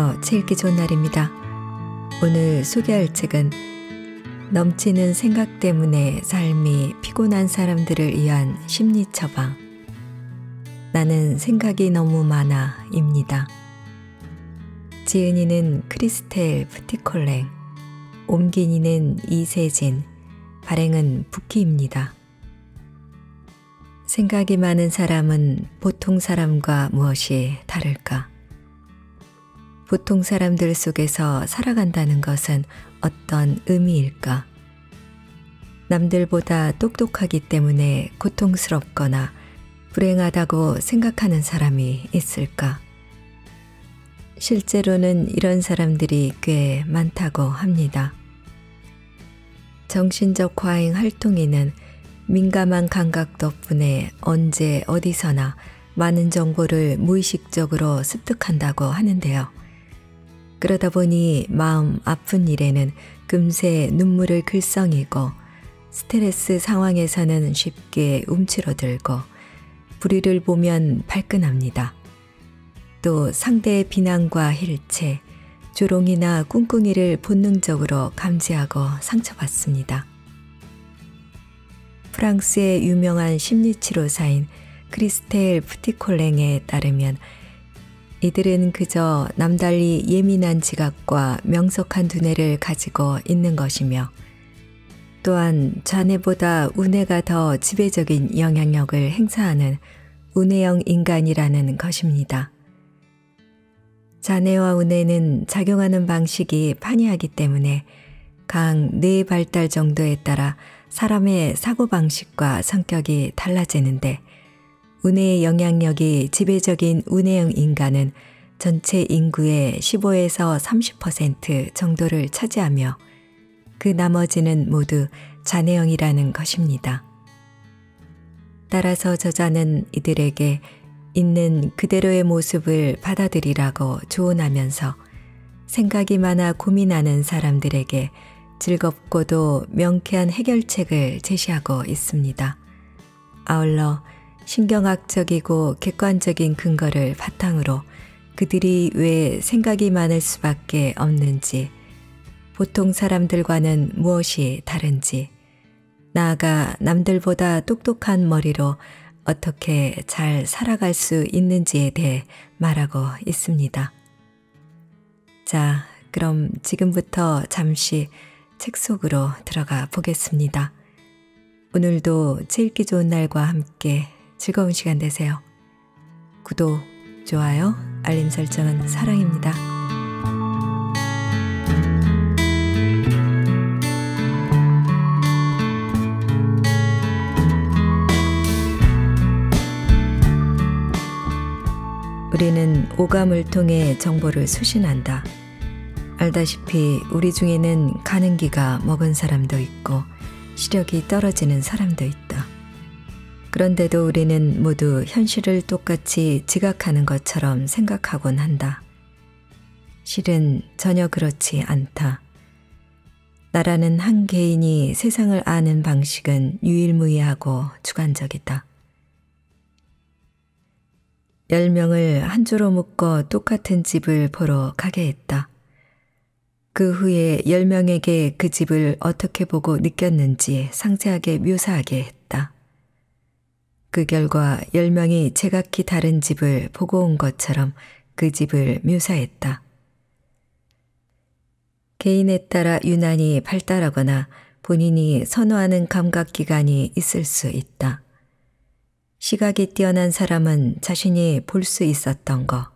안녕하세요. 책 읽기 좋은 날입니다. 오늘 소개할 책은 넘치는 생각 때문에 삶이 피곤한 사람들을 위한 심리 처방. 나는 생각이 너무 많아 입니다. 지은이는 크리스텔 프티콜랭, 옮긴이는 이세진, 발행은 부키입니다. 생각이 많은 사람은 보통 사람과 무엇이 다를까? 보통 사람들 속에서 살아간다는 것은 어떤 의미일까? 남들보다 똑똑하기 때문에 고통스럽거나 불행하다고 생각하는 사람이 있을까? 실제로는 이런 사람들이 꽤 많다고 합니다. 정신적 과잉 활동인은 민감한 감각 덕분에 언제 어디서나 많은 정보를 무의식적으로 습득한다고 하는데요. 그러다 보니 마음 아픈 일에는 금세 눈물을 글썽이고 스트레스 상황에서는 쉽게 움츠러들고 불의를 보면 발끈합니다. 또 상대의 비난과 힐체, 조롱이나 꿍꿍이를 본능적으로 감지하고 상처받습니다. 프랑스의 유명한 심리치료사인 크리스텔 프티콜랭에 따르면 이들은 그저 남달리 예민한 지각과 명석한 두뇌를 가지고 있는 것이며 또한 자네보다 우뇌가 더 지배적인 영향력을 행사하는 우뇌형 인간이라는 것입니다. 자뇌와 우뇌는 작용하는 방식이 판이하기 때문에 각 뇌의 발달 정도에 따라 사람의 사고방식과 성격이 달라지는데 우뇌의 영향력이 지배적인 우뇌형 인간은 전체 인구의 15에서 30% 정도를 차지하며 그 나머지는 모두 자뇌형이라는 것입니다. 따라서 저자는 이들에게 있는 그대로의 모습을 받아들이라고 조언하면서 생각이 많아 고민하는 사람들에게 즐겁고도 명쾌한 해결책을 제시하고 있습니다. 아울러 신경학적이고 객관적인 근거를 바탕으로 그들이 왜 생각이 많을 수밖에 없는지, 보통 사람들과는 무엇이 다른지, 나아가 남들보다 똑똑한 머리로 어떻게 잘 살아갈 수 있는지에 대해 말하고 있습니다. 자, 그럼 지금부터 잠시 책 속으로 들어가 보겠습니다. 오늘도 책 읽기 좋은 날과 함께 즐거운 시간 되세요. 구독, 좋아요, 알림 설정은 사랑입니다. 우리는 오감을 통해 정보를 수신한다. 알다시피 우리 중에는 가는기가 먹은 사람도 있고 시력이 떨어지는 사람도 있다. 그런데도 우리는 모두 현실을 똑같이 지각하는 것처럼 생각하곤 한다. 실은 전혀 그렇지 않다. 나라는 한 개인이 세상을 아는 방식은 유일무이하고 주관적이다. 10명을 한 조로 묶어 똑같은 집을 보러 가게 했다. 그 후에 10명에게 그 집을 어떻게 보고 느꼈는지 상세하게 묘사하게 했다. 그 결과 10명이 제각기 다른 집을 보고 온 것처럼 그 집을 묘사했다. 개인에 따라 유난히 발달하거나 본인이 선호하는 감각기관이 있을 수 있다. 시각이 뛰어난 사람은 자신이 볼 수 있었던 것,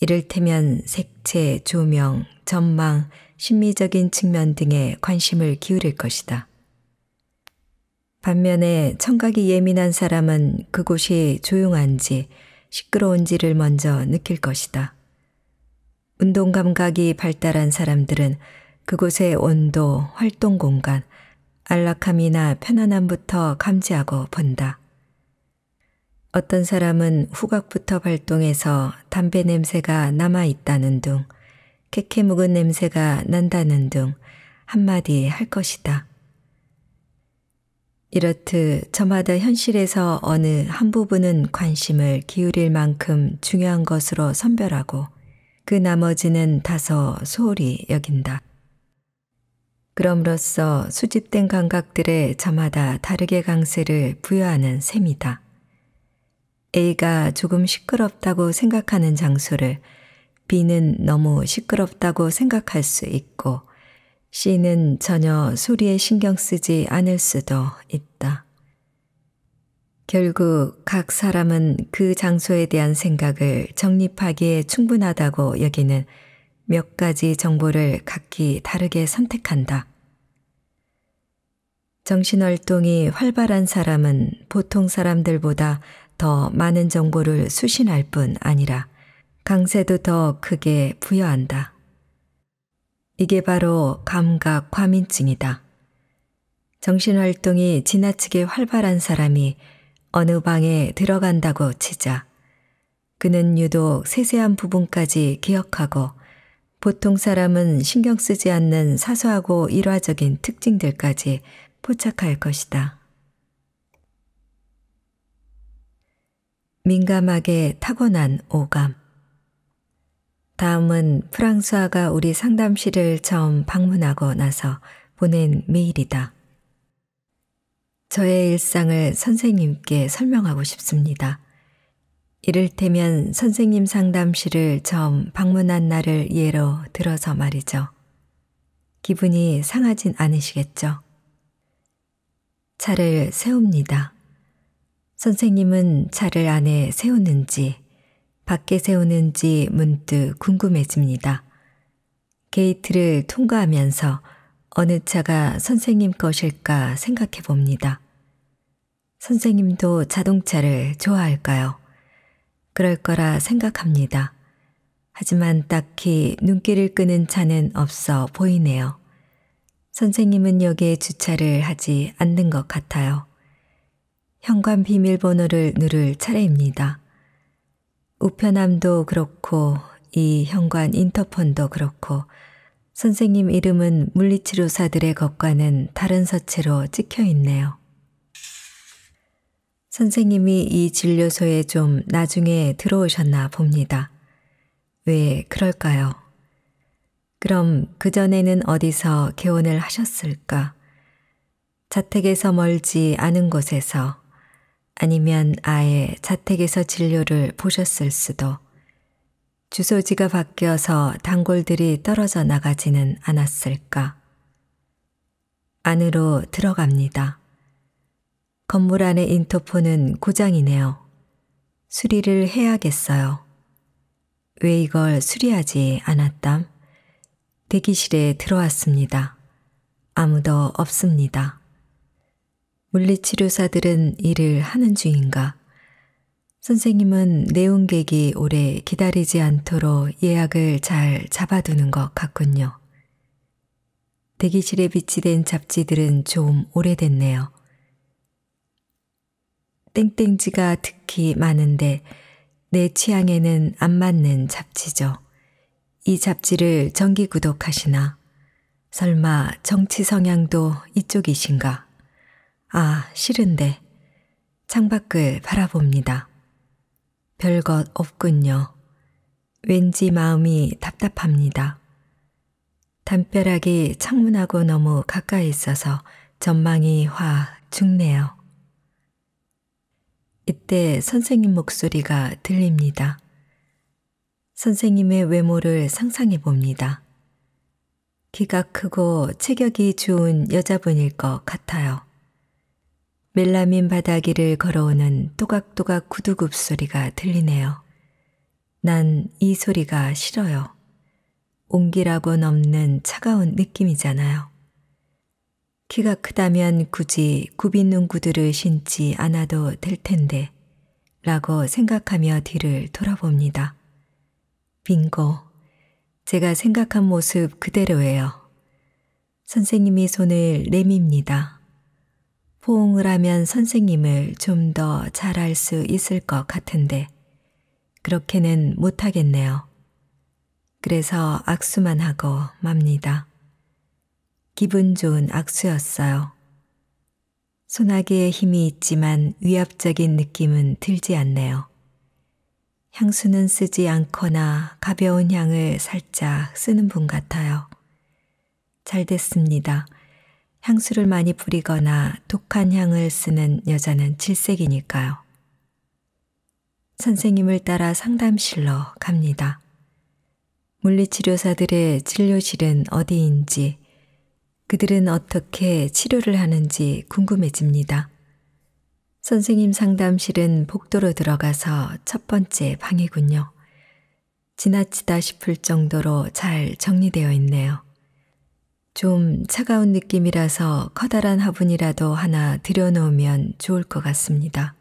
이를테면 색채, 조명, 전망, 심미적인 측면 등에 관심을 기울일 것이다. 반면에 청각이 예민한 사람은 그곳이 조용한지 시끄러운지를 먼저 느낄 것이다. 운동 감각이 발달한 사람들은 그곳의 온도, 활동 공간, 안락함이나 편안함부터 감지하고 본다. 어떤 사람은 후각부터 발동해서 담배 냄새가 남아있다는 둥, 캐캐 묵은 냄새가 난다는 둥 한마디 할 것이다. 이렇듯 저마다 현실에서 어느 한 부분은 관심을 기울일 만큼 중요한 것으로 선별하고 그 나머지는 다소 소홀히 여긴다. 그럼으로써 수집된 감각들에 저마다 다르게 강세를 부여하는 셈이다. A가 조금 시끄럽다고 생각하는 장소를 B는 너무 시끄럽다고 생각할 수 있고 C는 전혀 소리에 신경 쓰지 않을 수도 있다. 결국 각 사람은 그 장소에 대한 생각을 정립하기에 충분하다고 여기는 몇 가지 정보를 각기 다르게 선택한다. 정신활동이 활발한 사람은 보통 사람들보다 더 많은 정보를 수신할 뿐 아니라 강세도 더 크게 부여한다. 이게 바로 감각 과민증이다. 정신활동이 지나치게 활발한 사람이 어느 방에 들어간다고 치자. 그는 유독 세세한 부분까지 기억하고 보통 사람은 신경 쓰지 않는 사소하고 일화적인 특징들까지 포착할 것이다. 민감하게 타고난 오감. 다음은 프랑스화가 우리 상담실을 처음 방문하고 나서 보낸 메일이다. 저의 일상을 선생님께 설명하고 싶습니다. 이를테면 선생님 상담실을 처음 방문한 날을 예로 들어서 말이죠. 기분이 상하진 않으시겠죠? 차를 세웁니다. 선생님은 차를 안에 세우는지 밖에 세우는지 문득 궁금해집니다. 게이트를 통과하면서 어느 차가 선생님 것일까 생각해 봅니다. 선생님도 자동차를 좋아할까요? 그럴 거라 생각합니다. 하지만 딱히 눈길을 끄는 차는 없어 보이네요. 선생님은 여기에 주차를 하지 않는 것 같아요. 현관 비밀번호를 누를 차례입니다. 우편함도 그렇고 이 현관 인터폰도 그렇고 선생님 이름은 물리치료사들의 것과는 다른 서체로 찍혀 있네요. 선생님이 이 진료소에 좀 나중에 들어오셨나 봅니다. 왜 그럴까요? 그럼 그전에는 어디서 개원을 하셨을까? 자택에서 멀지 않은 곳에서 아니면 아예 자택에서 진료를 보셨을 수도. 주소지가 바뀌어서 단골들이 떨어져 나가지는 않았을까? 안으로 들어갑니다. 건물 안의 인터폰은 고장이네요. 수리를 해야겠어요. 왜 이걸 수리하지 않았담? 대기실에 들어왔습니다. 아무도 없습니다. 물리치료사들은 일을 하는 중인가? 선생님은 내원객이 오래 기다리지 않도록 예약을 잘 잡아두는 것 같군요. 대기실에 비치된 잡지들은 좀 오래됐네요. 땡땡지가 특히 많은데 내 취향에는 안 맞는 잡지죠. 이 잡지를 정기 구독하시나? 설마 정치 성향도 이쪽이신가? 아, 싫은데. 창밖을 바라봅니다. 별것 없군요. 왠지 마음이 답답합니다. 담벼락이 창문하고 너무 가까이 있어서 전망이 확 죽네요. 이때 선생님 목소리가 들립니다. 선생님의 외모를 상상해 봅니다. 키가 크고 체격이 좋은 여자분일 것 같아요. 멜라민 바닥위를 걸어오는 또각또각 구두굽 소리가 들리네요. 난 이 소리가 싫어요. 온기라고 넘는 차가운 느낌이잖아요. 키가 크다면 굳이 굽있는 구두를 신지 않아도 될 텐데 라고 생각하며 뒤를 돌아봅니다. 빙고, 제가 생각한 모습 그대로예요. 선생님이 손을 내밉니다. 포옹을 하면 선생님을 좀 더 잘 알 수 있을 것 같은데 그렇게는 못하겠네요. 그래서 악수만 하고 맙니다. 기분 좋은 악수였어요. 소나기에 힘이 있지만 위압적인 느낌은 들지 않네요. 향수는 쓰지 않거나 가벼운 향을 살짝 쓰는 분 같아요. 잘 됐습니다. 향수를 많이 뿌리거나 독한 향을 쓰는 여자는 질색이니까요. 선생님을 따라 상담실로 갑니다. 물리치료사들의 진료실은 어디인지, 그들은 어떻게 치료를 하는지 궁금해집니다. 선생님 상담실은 복도로 들어가서 첫 번째 방이군요. 지나치다 싶을 정도로 잘 정리되어 있네요. 좀 차가운 느낌이라서 커다란 화분이라도 하나 들여놓으면 좋을 것 같습니다.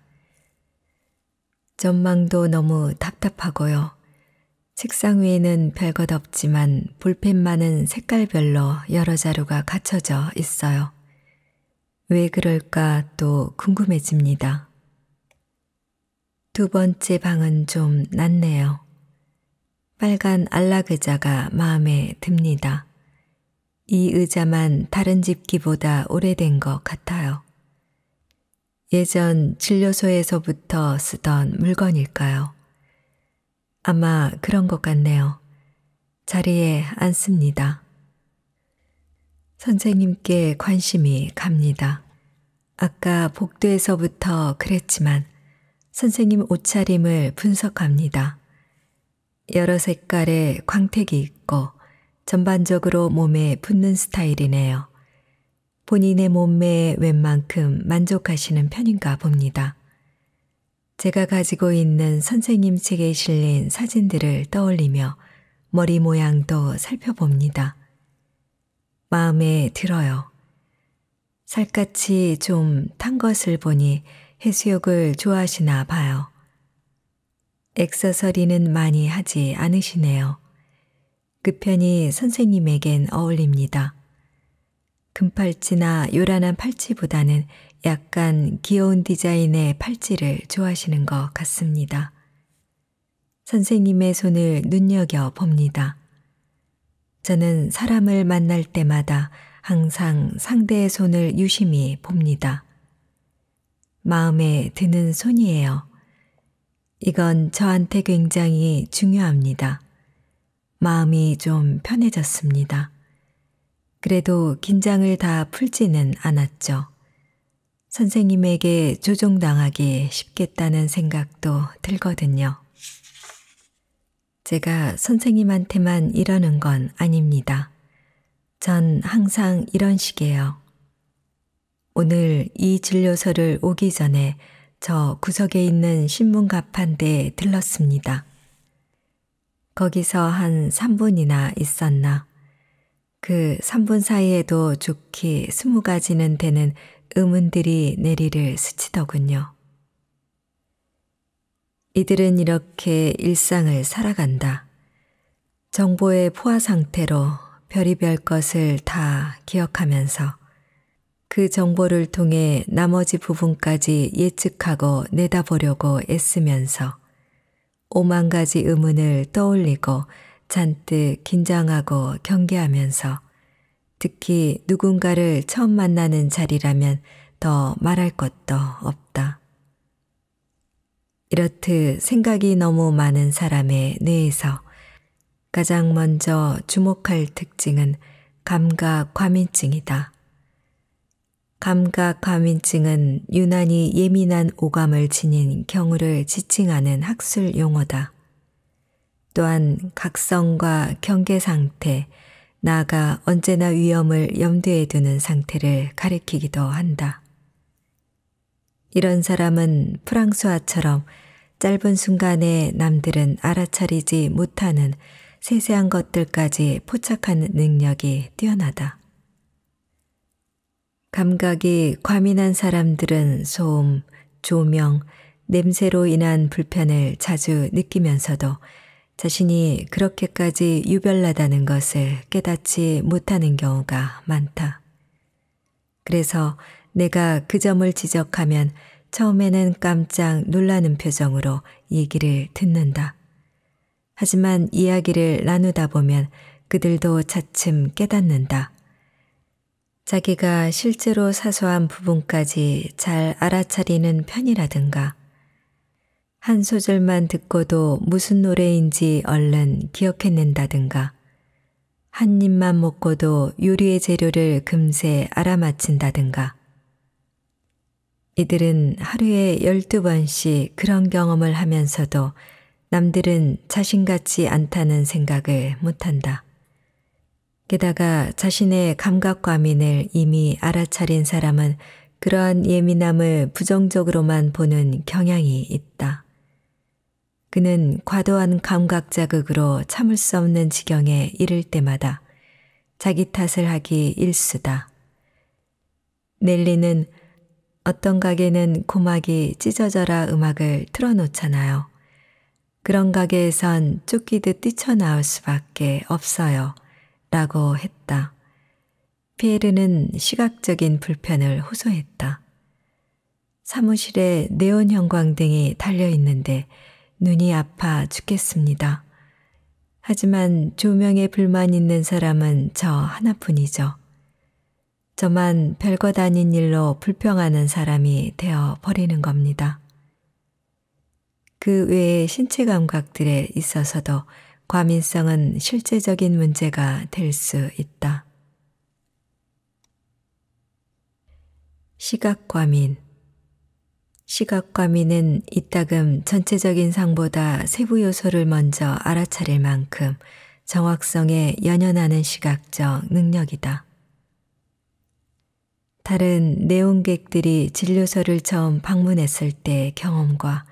전망도 너무 답답하고요. 책상 위에는 별것 없지만 볼펜만은 색깔별로 여러 자루가 갖춰져 있어요. 왜 그럴까 또 궁금해집니다. 두 번째 방은 좀 낫네요. 빨간 안락 의자가 마음에 듭니다. 이 의자만 다른 집기보다 오래된 것 같아요. 예전 진료소에서부터 쓰던 물건일까요? 아마 그런 것 같네요. 자리에 앉습니다. 선생님께 관심이 갑니다. 아까 복도에서부터 그랬지만 선생님 옷차림을 분석합니다. 여러 색깔의 광택이 있고 전반적으로 몸에 붙는 스타일이네요. 본인의 몸매에 웬만큼 만족하시는 편인가 봅니다. 제가 가지고 있는 선생님 책에 실린 사진들을 떠올리며 머리 모양도 살펴봅니다. 마음에 들어요. 살갗이 좀 탄 것을 보니 해수욕을 좋아하시나 봐요. 액세서리는 많이 하지 않으시네요. 그 편이 선생님에겐 어울립니다. 금팔찌나 요란한 팔찌보다는 약간 귀여운 디자인의 팔찌를 좋아하시는 것 같습니다. 선생님의 손을 눈여겨봅니다. 저는 사람을 만날 때마다 항상 상대의 손을 유심히 봅니다. 마음에 드는 손이에요. 이건 저한테 굉장히 중요합니다. 마음이 좀 편해졌습니다. 그래도 긴장을 다 풀지는 않았죠. 선생님에게 조종당하기 쉽겠다는 생각도 들거든요. 제가 선생님한테만 이러는 건 아닙니다. 전 항상 이런 식이에요. 오늘 이 진료소를 오기 전에 저 구석에 있는 신문 가판대에 들렀습니다. 거기서 한 3분이나 있었나. 그 3분 사이에도 좋게 20가지는 되는 의문들이 내리를 스치더군요. 이들은 이렇게 일상을 살아간다. 정보의 포화 상태로 별의별 것을 다 기억하면서 그 정보를 통해 나머지 부분까지 예측하고 내다보려고 애쓰면서 5만 가지 의문을 떠올리고 잔뜩 긴장하고 경계하면서 특히 누군가를 처음 만나는 자리라면 더 말할 것도 없다. 이렇듯 생각이 너무 많은 사람의 뇌에서 가장 먼저 주목할 특징은 감각과민증이다. 감각과민증은 유난히 예민한 오감을 지닌 경우를 지칭하는 학술 용어다. 또한 각성과 경계 상태, 나아가 언제나 위험을 염두에 두는 상태를 가리키기도 한다. 이런 사람은 프랑수아처럼 짧은 순간에 남들은 알아차리지 못하는 세세한 것들까지 포착하는 능력이 뛰어나다. 감각이 과민한 사람들은 소음, 조명, 냄새로 인한 불편을 자주 느끼면서도 자신이 그렇게까지 유별나다는 것을 깨닫지 못하는 경우가 많다. 그래서 내가 그 점을 지적하면 처음에는 깜짝 놀라는 표정으로 얘기를 듣는다. 하지만 이야기를 나누다 보면 그들도 차츰 깨닫는다. 자기가 실제로 사소한 부분까지 잘 알아차리는 편이라든가 한 소절만 듣고도 무슨 노래인지 얼른 기억해낸다든가, 한 입만 먹고도 요리의 재료를 금세 알아맞힌다든가. 이들은 하루에 12번씩 그런 경험을 하면서도 남들은 자신 같지 않다는 생각을 못한다. 게다가 자신의 감각과민을 이미 알아차린 사람은 그러한 예민함을 부정적으로만 보는 경향이 있다. 그는 과도한 감각 자극으로 참을 수 없는 지경에 이를 때마다 자기 탓을 하기 일쑤다. 넬리는 어떤 가게는 고막이 찢어져라 음악을 틀어놓잖아요. 그런 가게에선 쫓기듯 뛰쳐나올 수밖에 없어요. 라고 했다. 피에르는 시각적인 불편을 호소했다. 사무실에 네온 형광등이 달려있는데 눈이 아파 죽겠습니다. 하지만 조명에 불만 있는 사람은 저 하나뿐이죠. 저만 별것 아닌 일로 불평하는 사람이 되어 버리는 겁니다. 그 외의 신체 감각들에 있어서도 과민성은 실제적인 문제가 될 수 있다. 시각과민. 시각과민은 이따금 전체적인 상보다 세부 요소를 먼저 알아차릴 만큼 정확성에 연연하는 시각적 능력이다. 다른 내온객들이 진료소를 처음 방문했을 때의 경험과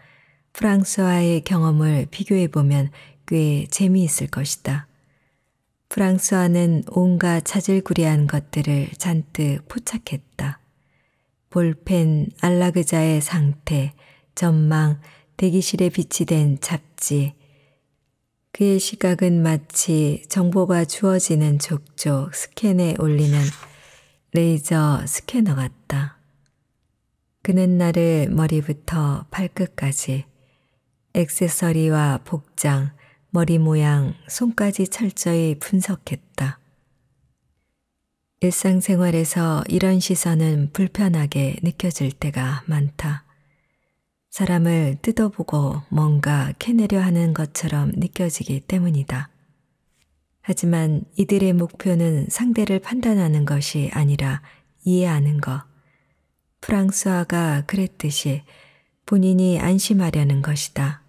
프랑스와의 경험을 비교해보면 꽤 재미있을 것이다. 프랑스와는 온갖 자질구레한 것들을 잔뜩 포착했다. 볼펜, 안락의자의 상태, 전망, 대기실에 비치된 잡지. 그의 시각은 마치 정보가 주어지는 족족 스캔에 올리는 레이저 스캐너 같다. 그는 나를 머리부터 발끝까지 액세서리와 복장, 머리 모양, 손까지 철저히 분석했다. 일상생활에서 이런 시선은 불편하게 느껴질 때가 많다. 사람을 뜯어보고 뭔가 캐내려 하는 것처럼 느껴지기 때문이다. 하지만 이들의 목표는 상대를 판단하는 것이 아니라 이해하는 것. 프랑스화가 그랬듯이 본인이 안심하려는 것이다.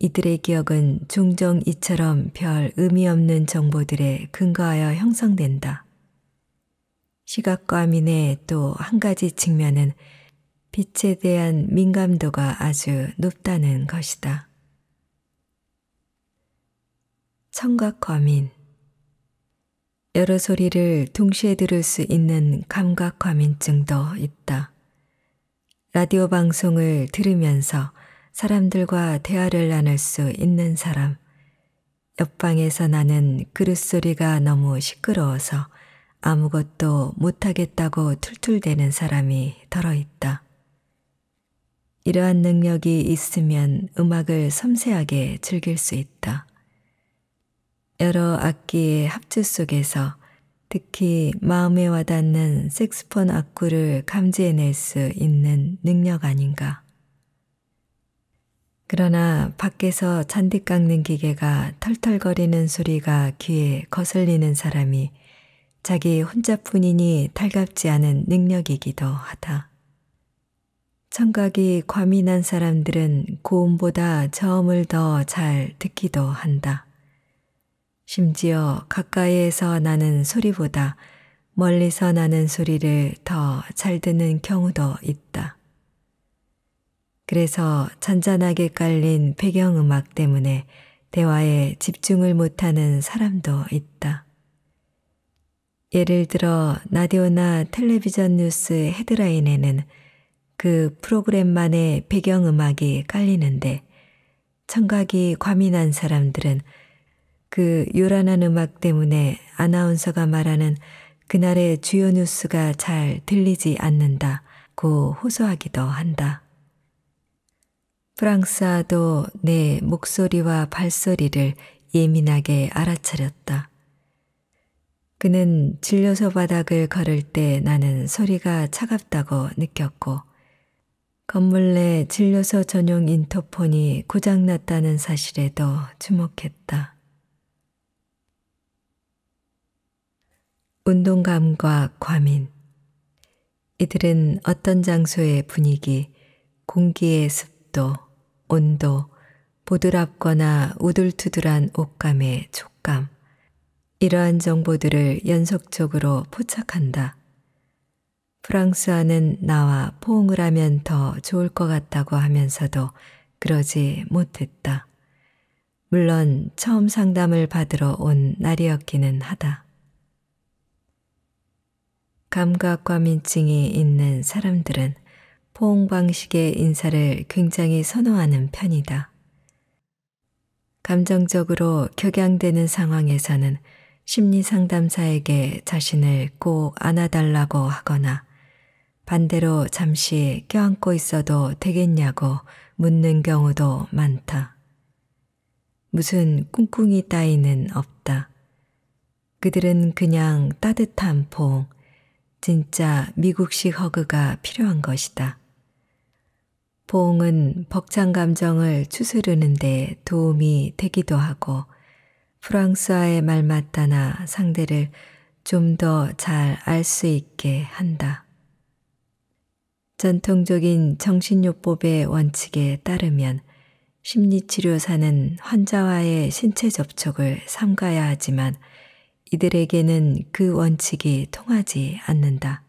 이들의 기억은 종종 이처럼 별 의미 없는 정보들에 근거하여 형성된다. 시각과민의 또 한 가지 측면은 빛에 대한 민감도가 아주 높다는 것이다. 청각과민. 여러 소리를 동시에 들을 수 있는 감각과민증도 있다. 라디오 방송을 들으면서 사람들과 대화를 나눌 수 있는 사람. 옆방에서 나는 그릇 소리가 너무 시끄러워서 아무것도 못하겠다고 툴툴대는 사람이 덜어 있다. 이러한 능력이 있으면 음악을 섬세하게 즐길 수 있다. 여러 악기의 합주 속에서 특히 마음에 와닿는 색스폰 악구를 감지해낼 수 있는 능력 아닌가. 그러나 밖에서 잔디 깎는 기계가 털털거리는 소리가 귀에 거슬리는 사람이 자기 혼자뿐이니 달갑지 않은 능력이기도 하다. 청각이 과민한 사람들은 고음보다 저음을 더 잘 듣기도 한다. 심지어 가까이에서 나는 소리보다 멀리서 나는 소리를 더 잘 듣는 경우도 있다. 그래서 잔잔하게 깔린 배경음악 때문에 대화에 집중을 못하는 사람도 있다. 예를 들어 라디오나 텔레비전 뉴스 헤드라인에는 그 프로그램만의 배경음악이 깔리는데 청각이 과민한 사람들은 그 요란한 음악 때문에 아나운서가 말하는 그날의 주요 뉴스가 잘 들리지 않는다고 호소하기도 한다. 프랑스아도 내 목소리와 발소리를 예민하게 알아차렸다. 그는 진료소 바닥을 걸을 때 나는 소리가 차갑다고 느꼈고 건물 내 진료소 전용 인터폰이 고장났다는 사실에도 주목했다. 운동감과 과민. 이들은 어떤 장소의 분위기, 공기의 습도, 온도, 보드랍거나 우둘투둘한 옷감의 촉감, 이러한 정보들을 연속적으로 포착한다. 프랑스어는 나와 포옹을 하면 더 좋을 것 같다고 하면서도 그러지 못했다. 물론 처음 상담을 받으러 온 날이었기는 하다. 감각과민증이 있는 사람들은 포옹 방식의 인사를 굉장히 선호하는 편이다. 감정적으로 격양되는 상황에서는 심리상담사에게 자신을 꼭 안아달라고 하거나 반대로 잠시 껴안고 있어도 되겠냐고 묻는 경우도 많다. 무슨 꿍꿍이 따위는 없다. 그들은 그냥 따뜻한 포옹, 진짜 미국식 허그가 필요한 것이다. 포옹은 벅찬 감정을 추스르는 데 도움이 되기도 하고 프랑스어에 말맞다나 상대를 좀 더 잘 알 수 있게 한다. 전통적인 정신요법의 원칙에 따르면 심리치료사는 환자와의 신체 접촉을 삼가야 하지만 이들에게는 그 원칙이 통하지 않는다.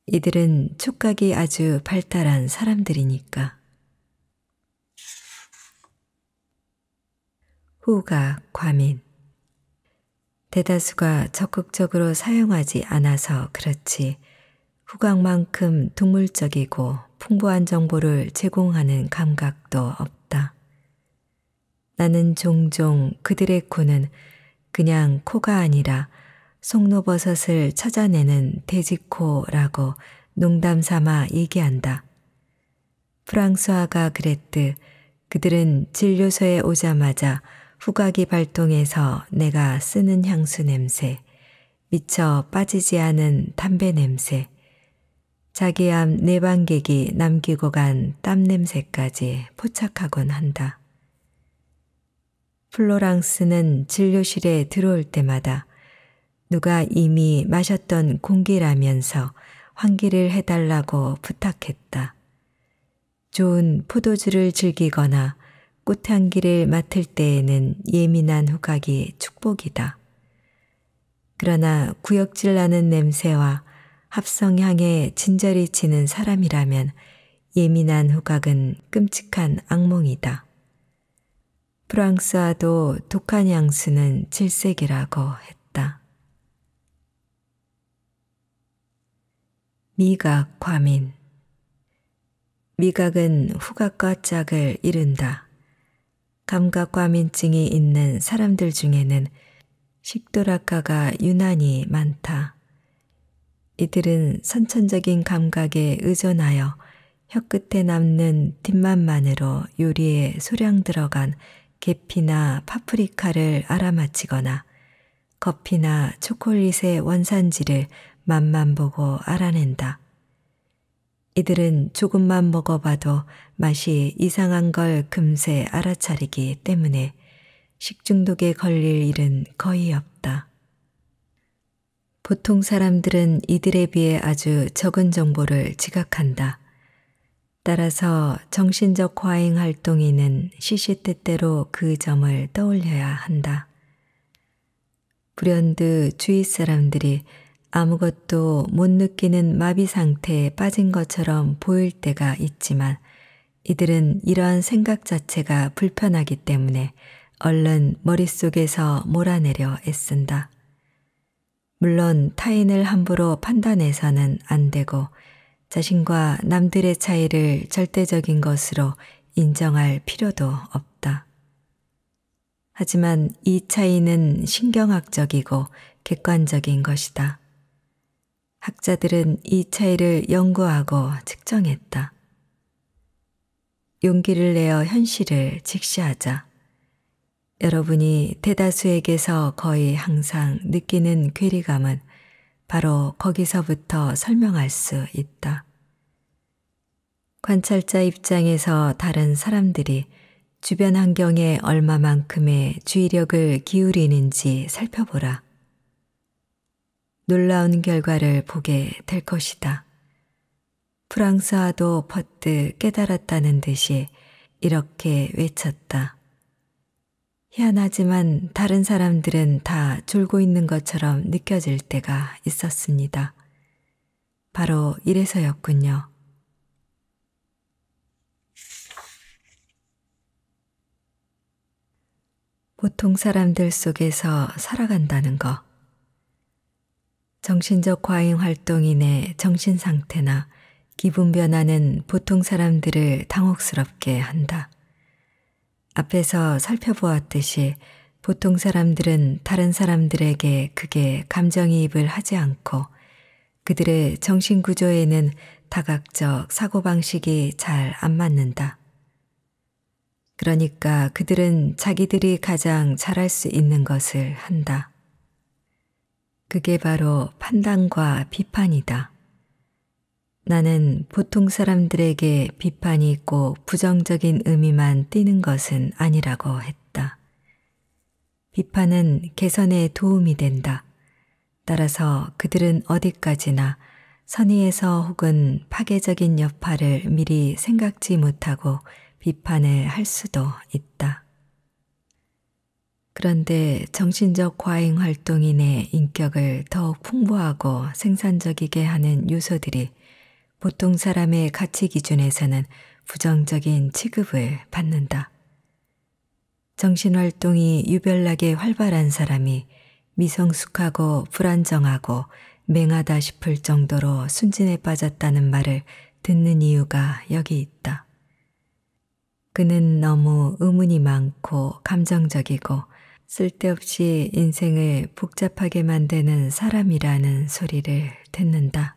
이들은 촉각이 아주 발달한 사람들이니까. 후각, 과민. 대다수가 적극적으로 사용하지 않아서 그렇지 후각만큼 동물적이고 풍부한 정보를 제공하는 감각도 없다. 나는 종종 그들의 코는 그냥 코가 아니라 송로버섯을 찾아내는 돼지코라고 농담 삼아 얘기한다. 프랑스화가 그랬듯 그들은 진료소에 오자마자 후각이 발동해서 내가 쓰는 향수 냄새, 미처 빠지지 않은 담배 냄새, 자기 앞 내방객이 남기고 간 땀 냄새까지 포착하곤 한다. 플로랑스는 진료실에 들어올 때마다 누가 이미 마셨던 공기라면서 환기를 해달라고 부탁했다. 좋은 포도주를 즐기거나 꽃향기를 맡을 때에는 예민한 후각이 축복이다. 그러나 구역질 나는 냄새와 합성향에 진저리 치는 사람이라면 예민한 후각은 끔찍한 악몽이다. 프랑스화도 독한 향수는 질색이라고 했다. 미각, 과민. 미각은 후각과 짝을 이룬다. 감각과민증이 있는 사람들 중에는 식도락가가 유난히 많다. 이들은 선천적인 감각에 의존하여 혀끝에 남는 뒷맛만으로 요리에 소량 들어간 계피나 파프리카를 알아맞히거나 커피나 초콜릿의 원산지를 맛만 보고 알아낸다. 이들은 조금만 먹어봐도 맛이 이상한 걸 금세 알아차리기 때문에 식중독에 걸릴 일은 거의 없다. 보통 사람들은 이들에 비해 아주 적은 정보를 지각한다. 따라서 정신적 과잉 활동인은 시시때때로 그 점을 떠올려야 한다. 불현듯 주위 사람들이 아무것도 못 느끼는 마비 상태에 빠진 것처럼 보일 때가 있지만 이들은 이러한 생각 자체가 불편하기 때문에 얼른 머릿속에서 몰아내려 애쓴다. 물론 타인을 함부로 판단해서는 안 되고 자신과 남들의 차이를 절대적인 것으로 인정할 필요도 없다. 하지만 이 차이는 신경학적이고 객관적인 것이다. 학자들은 이 차이를 연구하고 측정했다. 용기를 내어 현실을 직시하자. 여러분이 대다수에게서 거의 항상 느끼는 괴리감은 바로 거기서부터 설명할 수 있다. 관찰자 입장에서 다른 사람들이 주변 환경에 얼마만큼의 주의력을 기울이는지 살펴보라. 놀라운 결과를 보게 될 것이다. 프랑스화도 퍼뜩 깨달았다는 듯이 이렇게 외쳤다. 희한하지만 다른 사람들은 다 졸고 있는 것처럼 느껴질 때가 있었습니다. 바로 이래서였군요. 보통 사람들 속에서 살아간다는 것. 정신적 과잉 활동인의 정신 상태나 기분 변화는 보통 사람들을 당혹스럽게 한다. 앞에서 살펴보았듯이 보통 사람들은 다른 사람들에게 크게 감정이입을 하지 않고 그들의 정신 구조에는 다각적 사고방식이 잘 안 맞는다. 그러니까 그들은 자기들이 가장 잘할 수 있는 것을 한다. 그게 바로 판단과 비판이다. 나는 보통 사람들에게 비판이 꼭 부정적인 의미만 띠는 것은 아니라고 했다. 비판은 개선에 도움이 된다. 따라서 그들은 어디까지나 선의에서 혹은 파괴적인 여파를 미리 생각지 못하고 비판을 할 수도 있다. 그런데 정신적 과잉 활동인의 인격을 더욱 풍부하고 생산적이게 하는 요소들이 보통 사람의 가치 기준에서는 부정적인 취급을 받는다. 정신활동이 유별나게 활발한 사람이 미성숙하고 불안정하고 맹하다 싶을 정도로 순진에 빠졌다는 말을 듣는 이유가 여기 있다. 그는 너무 의문이 많고 감정적이고 쓸데없이 인생을 복잡하게 만드는 사람이라는 소리를 듣는다.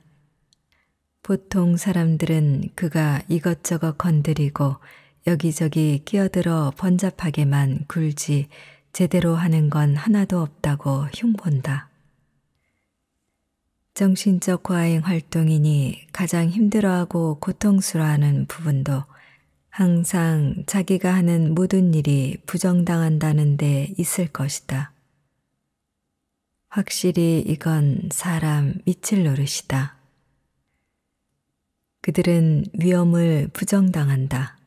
보통 사람들은 그가 이것저것 건드리고 여기저기 끼어들어 번잡하게만 굴지 제대로 하는 건 하나도 없다고 흉본다. 정신적 과잉 활동인이 가장 힘들어하고 고통스러워하는 부분도 항상 자기가 하는 모든 일이 부정당한다는 데 있을 것이다. 확실히 이건 사람 미칠 노릇이다. 그들은 위험을 부정당한다.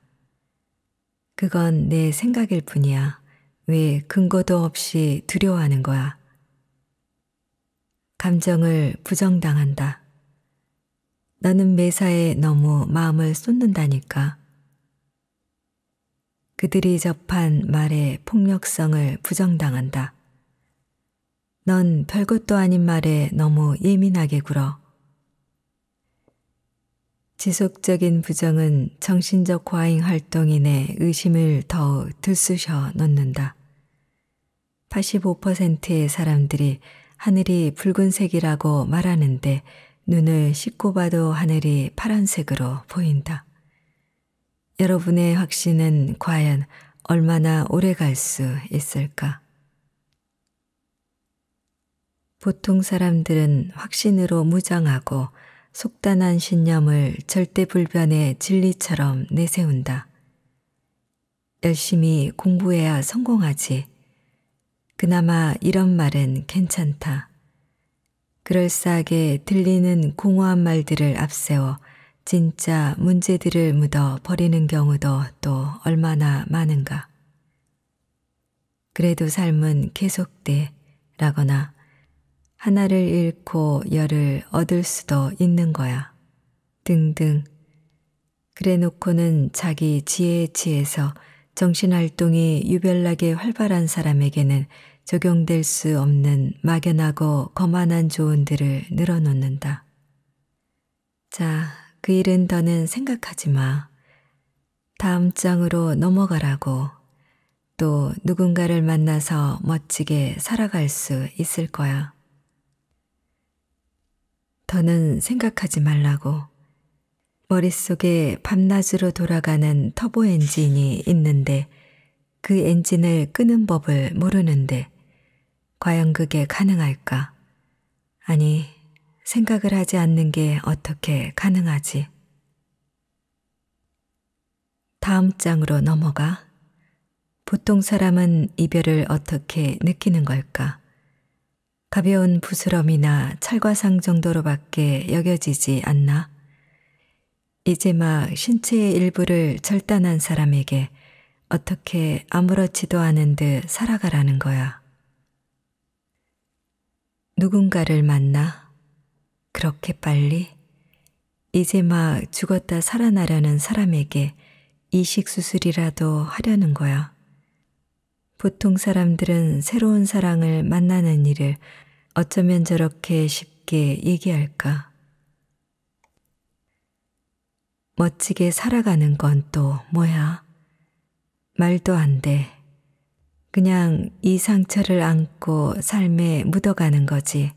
그건 내 생각일 뿐이야. 왜 근거도 없이 두려워하는 거야? 감정을 부정당한다. 너는 매사에 너무 마음을 쏟는다니까. 그들이 접한 말의 폭력성을 부정당한다. 넌 별것도 아닌 말에 너무 예민하게 굴어. 지속적인 부정은 정신적 과잉 활동인의 의심을 더욱 들쑤셔 놓는다. 85%의 사람들이 하늘이 붉은색이라고 말하는데 눈을 씻고 봐도 하늘이 파란색으로 보인다. 여러분의 확신은 과연 얼마나 오래 갈 수 있을까? 보통 사람들은 확신으로 무장하고 속단한 신념을 절대불변의 진리처럼 내세운다. 열심히 공부해야 성공하지. 그나마 이런 말은 괜찮다. 그럴싸하게 들리는 공허한 말들을 앞세워 진짜 문제들을 묻어 버리는 경우도 또 얼마나 많은가. 그래도 삶은 계속돼 라거나 하나를 잃고 열을 얻을 수도 있는 거야. 등등. 그래 놓고는 자기 지혜에 취해서 정신활동이 유별나게 활발한 사람에게는 적용될 수 없는 막연하고 거만한 조언들을 늘어놓는다. 자, 그 일은 더는 생각하지 마. 다음 장으로 넘어가라고. 또 누군가를 만나서 멋지게 살아갈 수 있을 거야. 더는 생각하지 말라고. 머릿속에 밤낮으로 돌아가는 터보 엔진이 있는데 그 엔진을 끄는 법을 모르는데 과연 그게 가능할까? 아니, 생각을 하지 않는 게 어떻게 가능하지? 다음 장으로 넘어가. 보통 사람은 이별을 어떻게 느끼는 걸까? 가벼운 부스럼이나 찰과상 정도로밖에 여겨지지 않나? 이제 막 신체의 일부를 절단한 사람에게 어떻게 아무렇지도 않은 듯 살아가라는 거야. 누군가를 만나? 그렇게 빨리? 이제 막 죽었다 살아나려는 사람에게 이식수술이라도 하려는 거야. 보통 사람들은 새로운 사랑을 만나는 일을 어쩌면 저렇게 쉽게 얘기할까? 멋지게 살아가는 건 또 뭐야? 말도 안 돼. 그냥 이 상처를 안고 삶에 묻어가는 거지.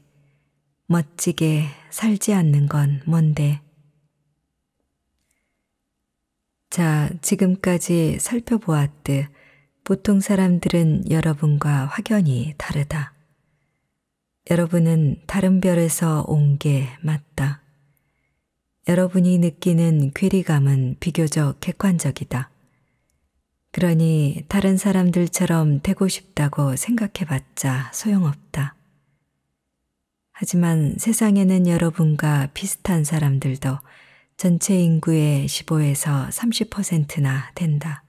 멋지게 살지 않는 건 뭔데? 자, 지금까지 살펴보았듯 보통 사람들은 여러분과 확연히 다르다. 여러분은 다른 별에서 온 게 맞다. 여러분이 느끼는 괴리감은 비교적 객관적이다. 그러니 다른 사람들처럼 되고 싶다고 생각해봤자 소용없다. 하지만 세상에는 여러분과 비슷한 사람들도 전체 인구의 15에서 30%나 된다.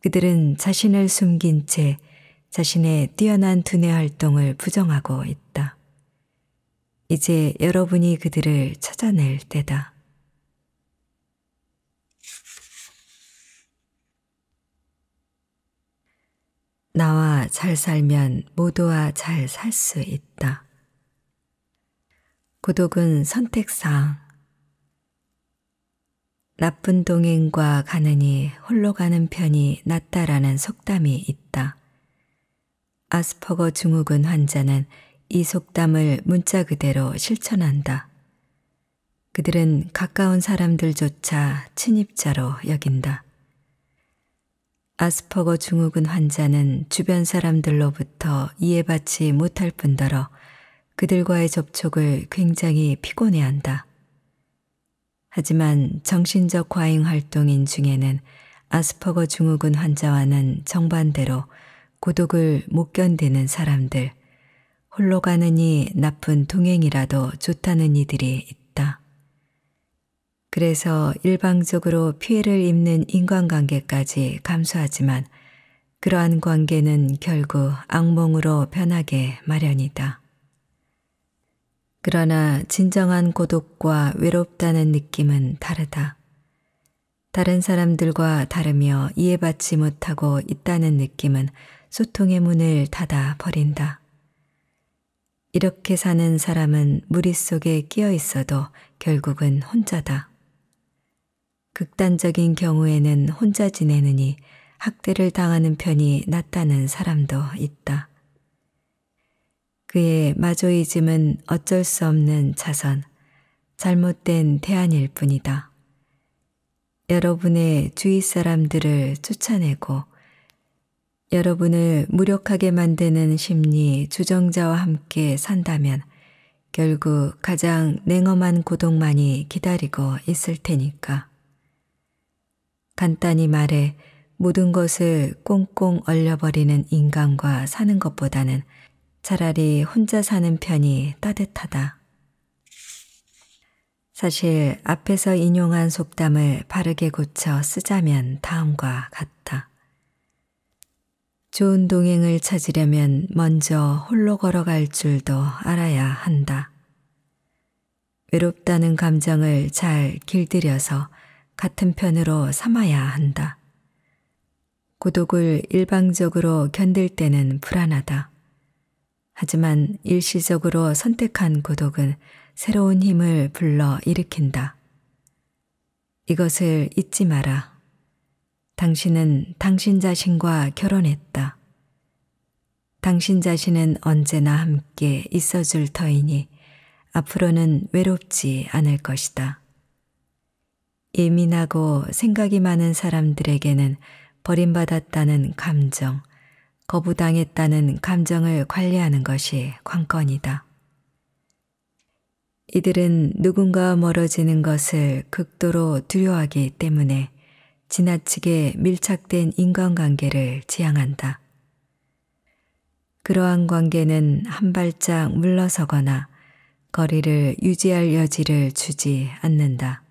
그들은 자신을 숨긴 채 자신의 뛰어난 두뇌 활동을 부정하고 있다. 이제 여러분이 그들을 찾아낼 때다. 나와 잘 살면 모두와 잘 살 수 있다. 고독은 선택사항. 나쁜 동행과 가느니 홀로 가는 편이 낫다라는 속담이 있다. 아스퍼거 증후군 환자는 이 속담을 문자 그대로 실천한다. 그들은 가까운 사람들조차 친입자로 여긴다. 아스퍼거 증후군 환자는 주변 사람들로부터 이해받지 못할 뿐더러 그들과의 접촉을 굉장히 피곤해한다. 하지만 정신적 과잉 활동인 중에는 아스퍼거 증후군 환자와는 정반대로 고독을 못 견디는 사람들, 홀로 가느니 나쁜 동행이라도 좋다는 이들이 있다. 그래서 일방적으로 피해를 입는 인간관계까지 감수하지만 그러한 관계는 결국 악몽으로 변하게 마련이다. 그러나 진정한 고독과 외롭다는 느낌은 다르다. 다른 사람들과 다르며 이해받지 못하고 있다는 느낌은 소통의 문을 닫아 버린다. 이렇게 사는 사람은 무리 속에 끼어 있어도 결국은 혼자다. 극단적인 경우에는 혼자 지내느니 학대를 당하는 편이 낫다는 사람도 있다. 그의 마조이즘은 어쩔 수 없는 자선, 잘못된 대안일 뿐이다. 여러분의 주위 사람들을 쫓아내고 여러분을 무력하게 만드는 심리 주정자와 함께 산다면 결국 가장 냉엄한 고독만이 기다리고 있을 테니까. 간단히 말해 모든 것을 꽁꽁 얼려버리는 인간과 사는 것보다는 차라리 혼자 사는 편이 따뜻하다. 사실 앞에서 인용한 속담을 바르게 고쳐 쓰자면 다음과 같다. 좋은 동행을 찾으려면 먼저 홀로 걸어갈 줄도 알아야 한다. 외롭다는 감정을 잘 길들여서 같은 편으로 삼아야 한다. 고독을 일방적으로 견딜 때는 불안하다. 하지만 일시적으로 선택한 고독은 새로운 힘을 불러 일으킨다. 이것을 잊지 마라. 당신은 당신 자신과 결혼했다. 당신 자신은 언제나 함께 있어줄 터이니 앞으로는 외롭지 않을 것이다. 예민하고 생각이 많은 사람들에게는 버림받았다는 감정, 거부당했다는 감정을 관리하는 것이 관건이다. 이들은 누군가와 멀어지는 것을 극도로 두려워하기 때문에 지나치게 밀착된 인간관계를 지향한다. 그러한 관계는 한 발짝 물러서거나 거리를 유지할 여지를 주지 않는다.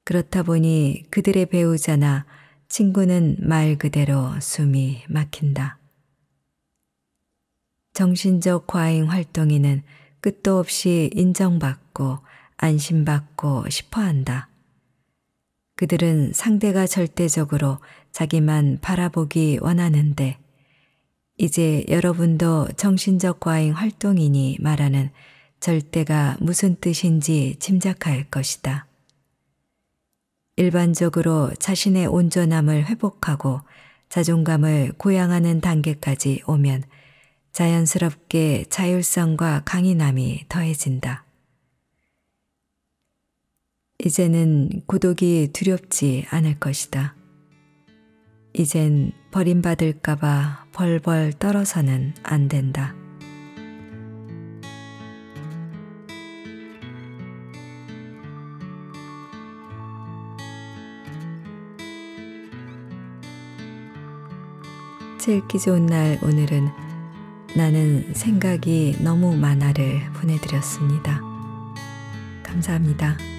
그렇다 보니 그들의 배우자나 친구는 말 그대로 숨이 막힌다. 정신적 과잉 활동인은 끝도 없이 인정받고 안심받고 싶어 한다. 그들은 상대가 절대적으로 자기만 바라보기 원하는데 이제 여러분도 정신적 과잉 활동인이 말하는 절대가 무슨 뜻인지 짐작할 것이다. 일반적으로 자신의 온전함을 회복하고 자존감을 고양하는 단계까지 오면 자연스럽게 자율성과 강인함이 더해진다. 이제는 고독이 두렵지 않을 것이다. 이젠 버림받을까봐 벌벌 떨어서는 안 된다. 책 읽기 좋은 날 오늘은 나는 생각이 너무 많아를 보내드렸습니다. 감사합니다.